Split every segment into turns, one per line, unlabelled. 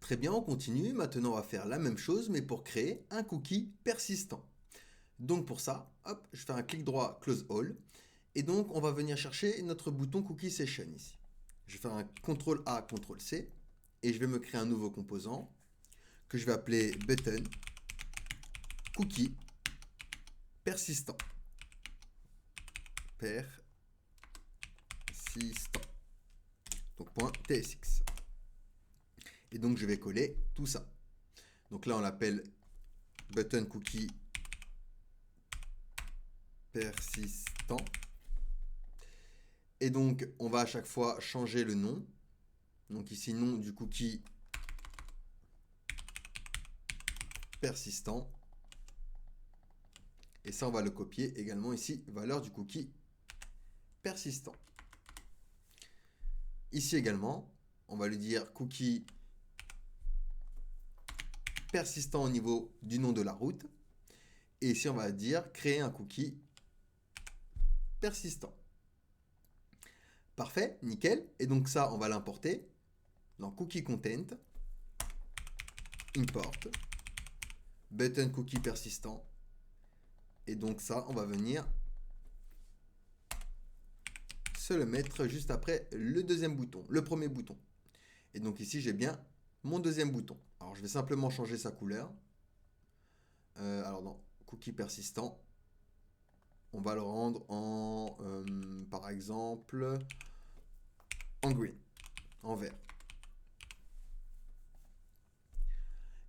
Très bien, on continue. Maintenant, on va faire la même chose, mais pour créer un cookie persistant. Donc pour ça, hop, je fais un clic droit, Close All. Et donc, on va venir chercher notre bouton Cookie Session ici. Je vais faire un CTRL A, CTRL C. Et je vais me créer un nouveau composant que je vais appeler Button Cookie Persistant. Persistant. Donc .tsx. Et donc, je vais coller tout ça. Donc là, on l'appelle Button Cookie Persistant. Et donc, on va à chaque fois changer le nom. Donc ici, nom du cookie persistant. Et ça, on va le copier également ici, valeur du cookie persistant. Ici également, on va lui dire cookie persistant au niveau du nom de la route. Et ici, on va dire créer un cookie persistant. Parfait, nickel. Et donc ça, on va l'importer dans cookie content, import, button cookie persistant. Et donc ça, on va venir se le mettre juste après le deuxième bouton, le premier bouton. Et donc ici, j'ai bien mon deuxième bouton. Alors, je vais simplement changer sa couleur. Alors, dans cookie persistant, on va le rendre en, par exemple, en green, en vert.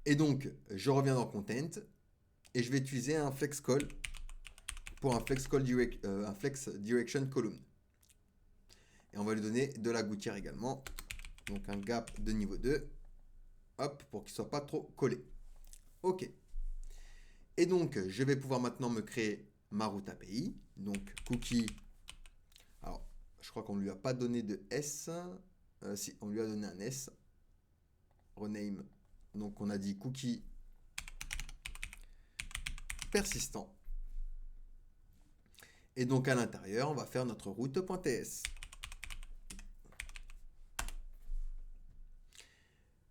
Et donc, je reviens dans Content et je vais utiliser un flex call pour un flex direction column. Et on va lui donner de la gouttière également. Donc, un gap de niveau 2. Hop, pour qu'il ne soit pas trop collé. OK. Et donc, je vais pouvoir maintenant me créer ma route API. Donc, cookie. Alors, je crois qu'on ne lui a pas donné de S. Si, on lui a donné un S. Rename. Donc, on a dit cookie persistant. Et donc, à l'intérieur, on va faire notre route.ts.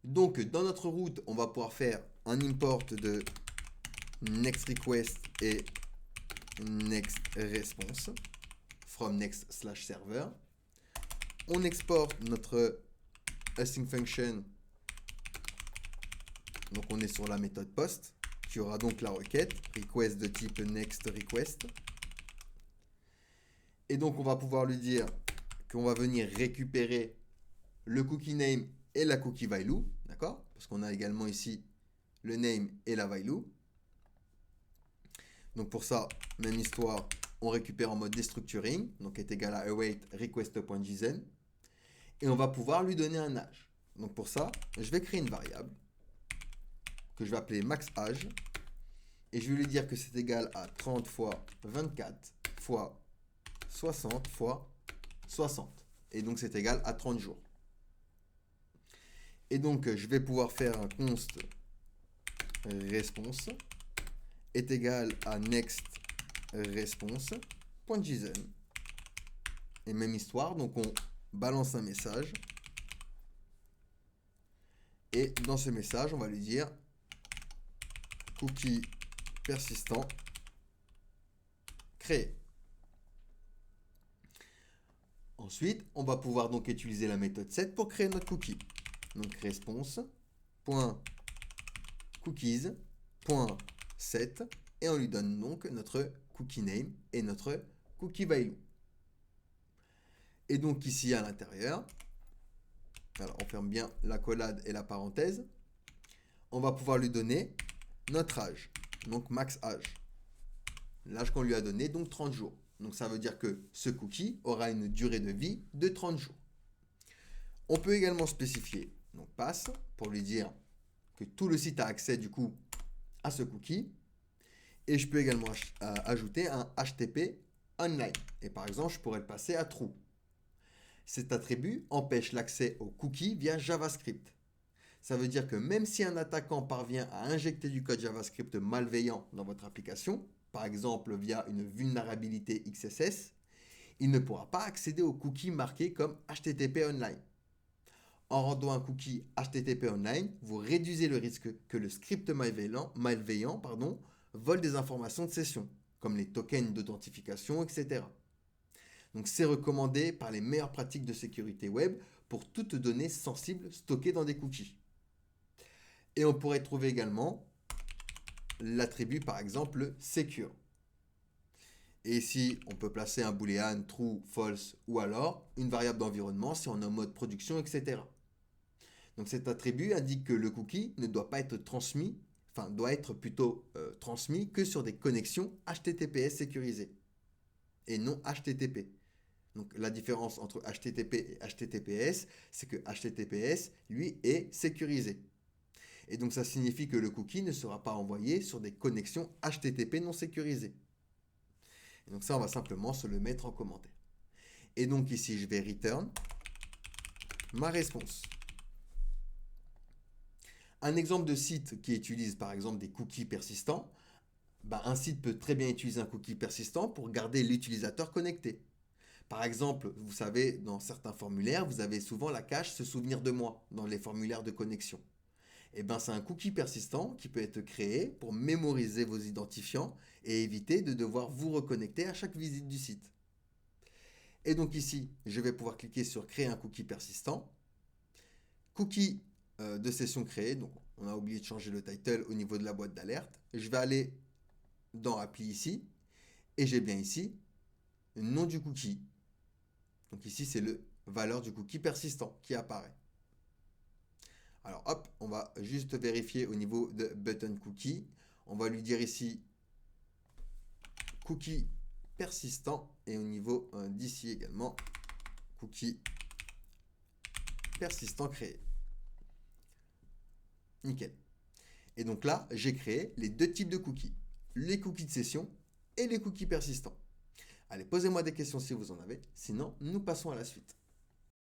Donc, dans notre route, on va pouvoir faire un import de next request et next response from next/server. On exporte notre async function. Donc, on est sur la méthode post qui aura donc la requête request de type next request. Et donc, on va pouvoir lui dire qu'on va venir récupérer le cookie name et la cookie value, d'accord? Parce qu'on a également ici le name et la value. Donc pour ça, même histoire, on récupère en mode destructuring, donc est égal à await request.json. Et on va pouvoir lui donner un âge. Donc pour ça, je vais créer une variable que je vais appeler maxAge. Et je vais lui dire que c'est égal à 30 fois 24 fois 60 fois 60. Et donc c'est égal à 30 jours. Et donc je vais pouvoir faire un const response est égal à next response.json. Et même histoire, donc on balance un message. Et dans ce message, on va lui dire cookie persistant créé. Ensuite, on va pouvoir donc utiliser la méthode set pour créer notre cookie. Donc response.cookies.set et on lui donne donc notre cookie name et notre cookie value. Et donc ici à l'intérieur, alors on ferme bien la collade et la parenthèse, on va pouvoir lui donner notre âge, donc max âge. L'âge qu'on lui a donné, donc 30 jours. Donc ça veut dire que ce cookie aura une durée de vie de 30 jours. On peut également spécifier, donc pass, pour lui dire que tout le site a accès du coup à ce cookie. Et je peux également ajouter un HTTP online. Et par exemple, je pourrais le passer à true. Cet attribut empêche l'accès au cookie via JavaScript. Ça veut dire que même si un attaquant parvient à injecter du code JavaScript malveillant dans votre application, par exemple via une vulnérabilité XSS, il ne pourra pas accéder aux cookies marqués comme HTTP online. En rendant un cookie HTTP online, vous réduisez le risque que le script malveillant vole des informations de session, comme les tokens d'authentification, etc. Donc c'est recommandé par les meilleures pratiques de sécurité web pour toute donnée sensible stockée dans des cookies. Et on pourrait trouver également l'attribut par exemple secure. Et ici, on peut placer un booléen true, false ou alors une variable d'environnement si on est en mode production, etc. Donc cet attribut indique que le cookie ne doit pas être transmis, doit être plutôt transmis que sur des connexions HTTPS sécurisées et non HTTP. Donc la différence entre HTTP et HTTPS, c'est que HTTPS, lui, est sécurisé. Et donc ça signifie que le cookie ne sera pas envoyé sur des connexions HTTP non sécurisées. Et donc ça, on va simplement se le mettre en commentaire. Et donc ici, je vais return ma réponse. Un exemple de site qui utilise par exemple des cookies persistants, un site peut très bien utiliser un cookie persistant pour garder l'utilisateur connecté. Par exemple, vous savez, dans certains formulaires, vous avez souvent la cache se souvenir de moi dans les formulaires de connexion. C'est un cookie persistant qui peut être créé pour mémoriser vos identifiants et éviter de devoir vous reconnecter à chaque visite du site. Et donc ici, je vais pouvoir cliquer sur créer un cookie persistant. Cookie de session créée, donc on a oublié de changer le title au niveau de la boîte d'alerte. Je vais aller dans appli ici et j'ai bien ici le nom du cookie. Donc ici, c'est le valeur du cookie persistant qui apparaît. Alors hop, on va juste vérifier au niveau de button cookie. On va lui dire ici cookie persistant et au niveau d'ici également cookie persistant créé. Nickel. Et donc là, j'ai créé les deux types de cookies, les cookies de session et les cookies persistants. Allez, posez-moi des questions si vous en avez, sinon nous passons à la suite.